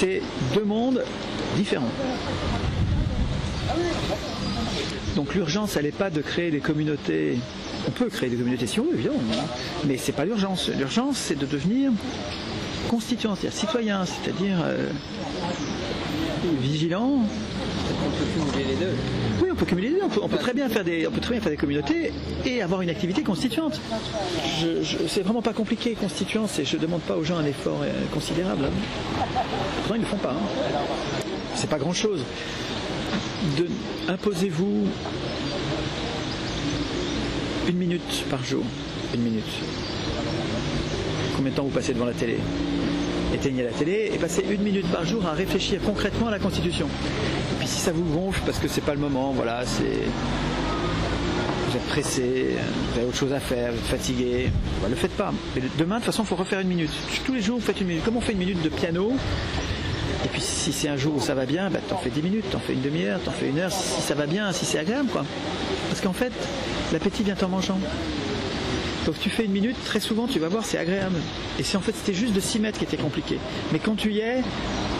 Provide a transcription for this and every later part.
c'est deux mondes différents. Donc l'urgence, elle n'est pas de créer des communautés. On peut créer des communautés si on veut, évidemment, mais c'est pas l'urgence. L'urgence, c'est de devenir constituant, c'est-à-dire citoyen, c'est-à-dire vigilant. On peut cumuler les deux. Oui, on peut cumuler les deux. On peut très bien faire des communautés et avoir une activité constituante. C'est vraiment pas compliqué, constituant. Je demande pas aux gens un effort considérable. Pourtant, ils ne le font pas. C'est pas grand-chose. Imposez-vous 1 minute par jour. 1 minute. Combien de temps vous passez devant la télé? Éteignez la télé et passez 1 minute par jour à réfléchir concrètement à la Constitution. Et puis si ça vous gonfle parce que c'est pas le moment, voilà, vous êtes pressé, vous avez autre chose à faire, vous êtes fatigué, bah, le faites pas. Mais demain, de toute façon, il faut refaire 1 minute. Tous les jours, vous faites 1 minute. Comme on fait 1 minute de piano, et puis si c'est un jour où ça va bien, bah, t'en fais 10 minutes, t'en fais une demi-heure, t'en fais 1 heure, si ça va bien, si c'est agréable, quoi. Parce qu'en fait, l'appétit vient en mangeant. Donc tu fais 1 minute, très souvent tu vas voir, c'est agréable. Et si en fait c'était juste de s'y mettre qui était compliqué. Mais quand tu y es,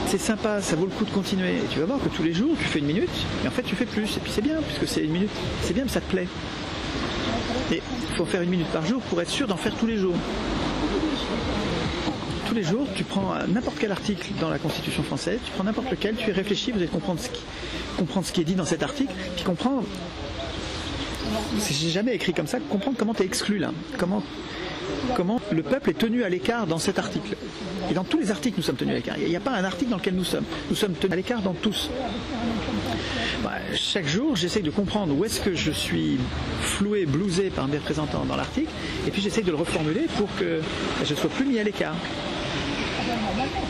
c'est sympa, ça vaut le coup de continuer. Et tu vas voir que tous les jours tu fais 1 minute, et en fait tu fais plus. Et puis c'est bien, puisque c'est 1 minute. C'est bien, mais ça te plaît. Et il faut faire 1 minute par jour pour être sûr d'en faire tous les jours. Tous les jours, tu prends n'importe quel article dans la Constitution française, tu prends n'importe lequel, tu y réfléchis, vous allez comprendre ce qui est dit dans cet article, puis comprendre. J'ai jamais écrit comme ça, comprendre comment tu es exclu là, comment le peuple est tenu à l'écart dans cet article. Et dans tous les articles, nous sommes tenus à l'écart. Il n'y a pas un article dans lequel nous sommes tenus à l'écart dans tous. Bah, chaque jour, j'essaie de comprendre où est-ce que je suis floué, blousé par mes représentants dans l'article, et puis j'essaie de le reformuler pour que je ne sois plus mis à l'écart.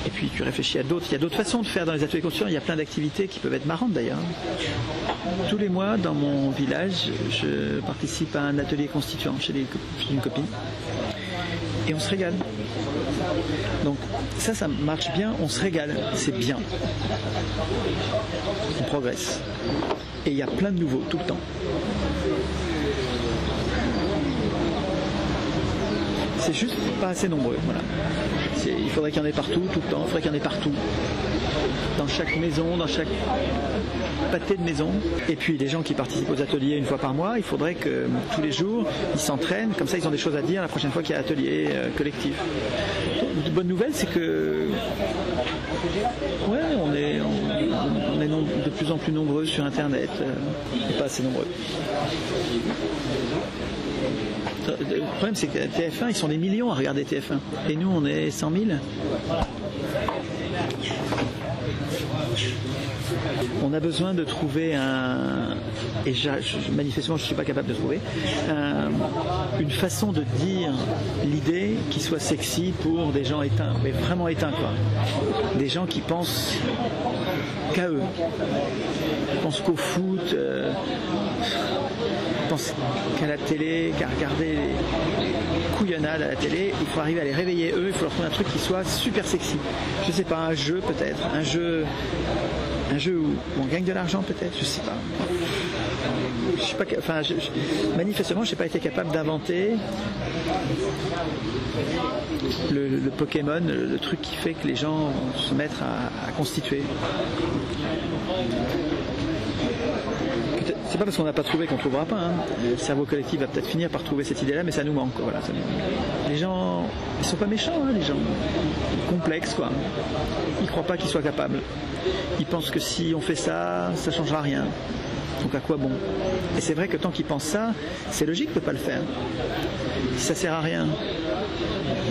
Et puis tu réfléchis à d'autres. Il y a d'autres façons de faire dans les ateliers constituants. Il y a plein d'activités qui peuvent être marrantes d'ailleurs. Tous les mois, dans mon village, je participe à un atelier constituant chez une copine. Et on se régale. Donc ça marche bien, on se régale. C'est bien. On progresse. Et il y a plein de nouveaux tout le temps. C'est juste pas assez nombreux, voilà. Il faudrait qu'il y en ait partout, tout le temps, il faudrait qu'il y en ait partout. Dans chaque maison, dans chaque pâté de maison. Et puis les gens qui participent aux ateliers 1 fois par mois, il faudrait que tous les jours, ils s'entraînent, comme ça ils ont des choses à dire la prochaine fois qu'il y a atelier collectif. Une bonne nouvelle, c'est que ouais, on est de plus en plus nombreux sur Internet, et pas assez nombreux. Le problème, c'est que TF1, ils sont des millions à regarder TF1. Et nous, on est 100 000. On a besoin de trouver et manifestement je ne suis pas capable de trouver, une façon de dire l'idée qui soit sexy pour des gens éteints, mais vraiment éteints quoi. Des gens qui pensent qu'à eux, pensent qu'au foot, pensent qu'à la télé, qu'à regarder les couillonnades à la télé. Il faut arriver à les réveiller eux, il faut leur trouver un truc qui soit super sexy. Je sais pas, un jeu peut-être, un jeu où on gagne de l'argent peut-être, je sais pas. Je sais pas, enfin, manifestement, je n'ai pas été capable d'inventer le Pokémon, le truc qui fait que les gens vont se mettre à constituer. C'est pas parce qu'on n'a pas trouvé qu'on ne trouvera pas. Hein. Le cerveau collectif va peut-être finir par trouver cette idée-là, mais ça nous manque. Quoi. Voilà, les gens, ils sont pas méchants, hein, les gens complexes, quoi. Ils croient pas qu'ils soient capables. Ils pensent que si on fait ça, ça changera rien. Donc à quoi bon? Et c'est vrai que tant qu'ils pensent ça, c'est logique de ne pas le faire. Si ça sert à rien,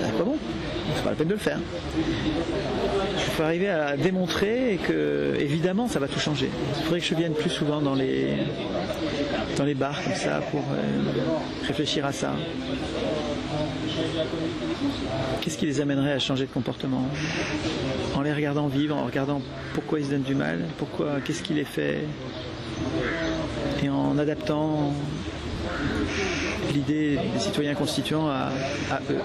à quoi bon? C'est pas la peine de le faire. Il faut arriver à démontrer que, évidemment, ça va tout changer. Il faudrait que je vienne plus souvent dans les bars comme ça pour réfléchir à ça. Qu'est-ce qui les amènerait à changer de comportement? En les regardant vivre, en regardant pourquoi ils se donnent du mal, qu'est-ce qui les fait, et en adaptant l'idée des citoyens constituants à eux.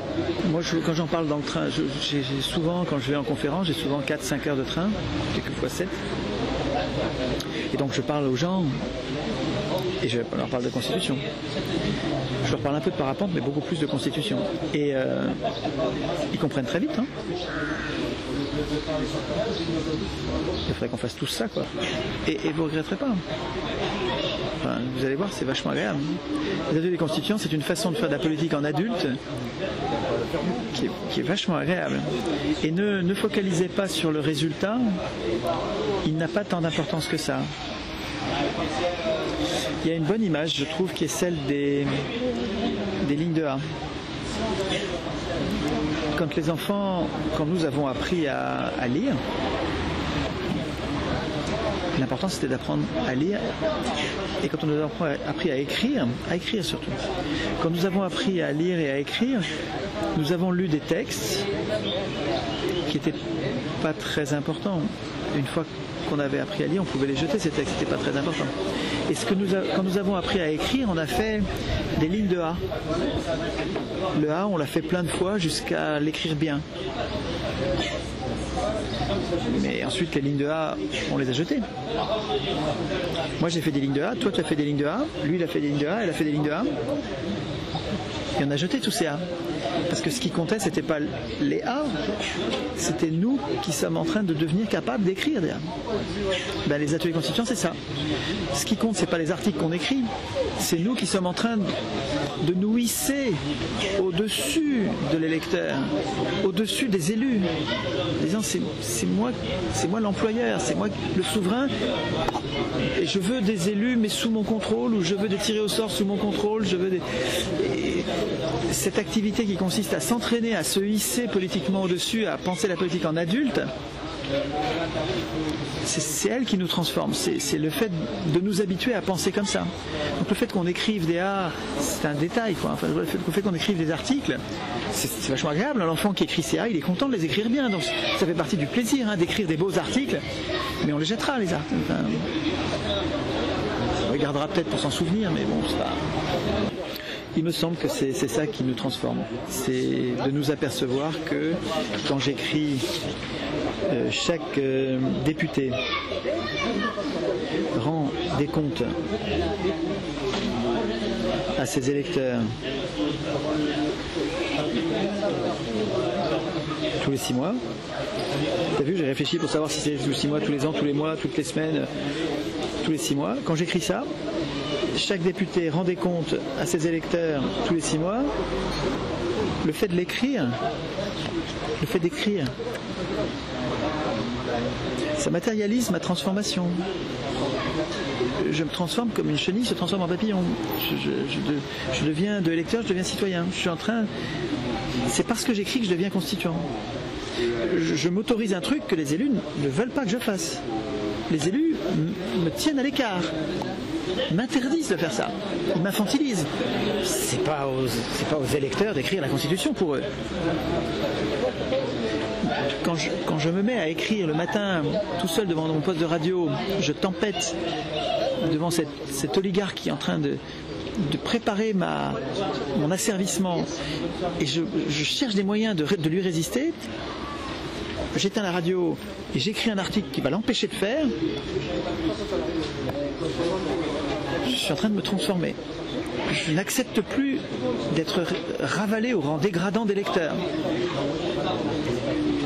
Moi, quand j'en parle dans le train, j'ai souvent, quand je vais en conférence, j'ai souvent 4-5 heures de train, quelquefois 7. Et donc je parle aux gens et je leur parle de Constitution. Je leur parle un peu de parapente, mais beaucoup plus de Constitution. Et ils comprennent très vite. Hein. Il faudrait qu'on fasse tous ça, quoi. Et vous ne regretterez pas. Enfin, vous allez voir, c'est vachement agréable. Les ateliers constituants, c'est une façon de faire de la politique en adulte qui est vachement agréable. Et ne focalisez pas sur le résultat, il n'a pas tant d'importance que ça. Il y a une bonne image, je trouve, qui est celle des lignes de A. Quand nous avons appris à lire, l'important c'était d'apprendre à lire, et quand on nous a appris à écrire surtout. Quand nous avons appris à lire et à écrire, nous avons lu des textes qui n'étaient pas très importants. Une fois qu'on avait appris à lire, on pouvait les jeter, ces textes, c'était pas très important. Et quand nous avons appris à écrire, on a fait des lignes de A. Le A, on l'a fait plein de fois jusqu'à l'écrire bien. Mais ensuite, les lignes de A, on les a jetées. Moi, j'ai fait des lignes de A, toi, tu as fait des lignes de A, lui, il a fait des lignes de A, elle a fait des lignes de A. Et on a jeté tous ces A. Parce que ce qui comptait, c'était pas les A, c'était nous qui sommes en train de devenir capables d'écrire des A. Ben, les ateliers constituants, c'est ça. Ce qui compte, c'est pas les articles qu'on écrit, c'est nous qui sommes en train de nous hisser au-dessus de l'électeur, au-dessus des élus, disant c'est moi l'employeur, c'est moi le souverain, et je veux des élus mais sous mon contrôle, ou je veux des tirés au sort sous mon contrôle, et cette activité qui consiste à s'entraîner, à se hisser politiquement au-dessus, à penser la politique en adulte, c'est elle qui nous transforme, c'est le fait de nous habituer à penser comme ça. Donc le fait qu'on écrive des A, c'est un détail, quoi. Enfin, le fait qu'on écrive des articles, c'est vachement agréable. L'enfant qui écrit ses A, il est content de les écrire bien, donc ça fait partie du plaisir, d'écrire des beaux articles, mais on les jettera, les articles. Enfin, on regardera peut-être pour s'en souvenir, mais bon, c'est pas... Il me semble que c'est ça qui nous transforme, c'est de nous apercevoir que quand j'écris chaque député rend des comptes à ses électeurs tous les 6 mois. T'as vu, j'ai réfléchi pour savoir si c'est tous les 6 mois, tous les ans, tous les mois, toutes les semaines, tous les 6 mois. Quand j'écris ça, chaque député rend des comptes à ses électeurs tous les 6 mois. Le fait de l'écrire, le fait d'écrire, ça matérialise ma transformation. Je me transforme comme une chenille se transforme en papillon. Je deviens de électeur, je deviens citoyen. Je suis en train... C'est parce que j'écris que je deviens constituant. Je m'autorise un truc que les élus ne veulent pas que je fasse. Les élus me tiennent à l'écart, m'interdisent de faire ça, ils m'infantilisent. C'est pas aux électeurs d'écrire la Constitution pour eux. Quand je me mets à écrire le matin tout seul devant mon poste de radio, je tempête devant cet oligarque qui est en train de préparer mon asservissement, et je cherche des moyens de lui résister. J'éteins la radio et j'écris un article qui va l'empêcher de faire. Je suis en train de me transformer. Je n'accepte plus d'être ravalé au rang dégradant des lecteurs.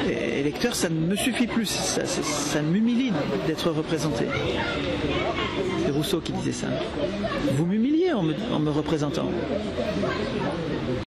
Et lecteur, ça ne me suffit plus, ça m'humilie d'être représenté. C'est Rousseau qui disait ça. Vous m'humiliez en me représentant.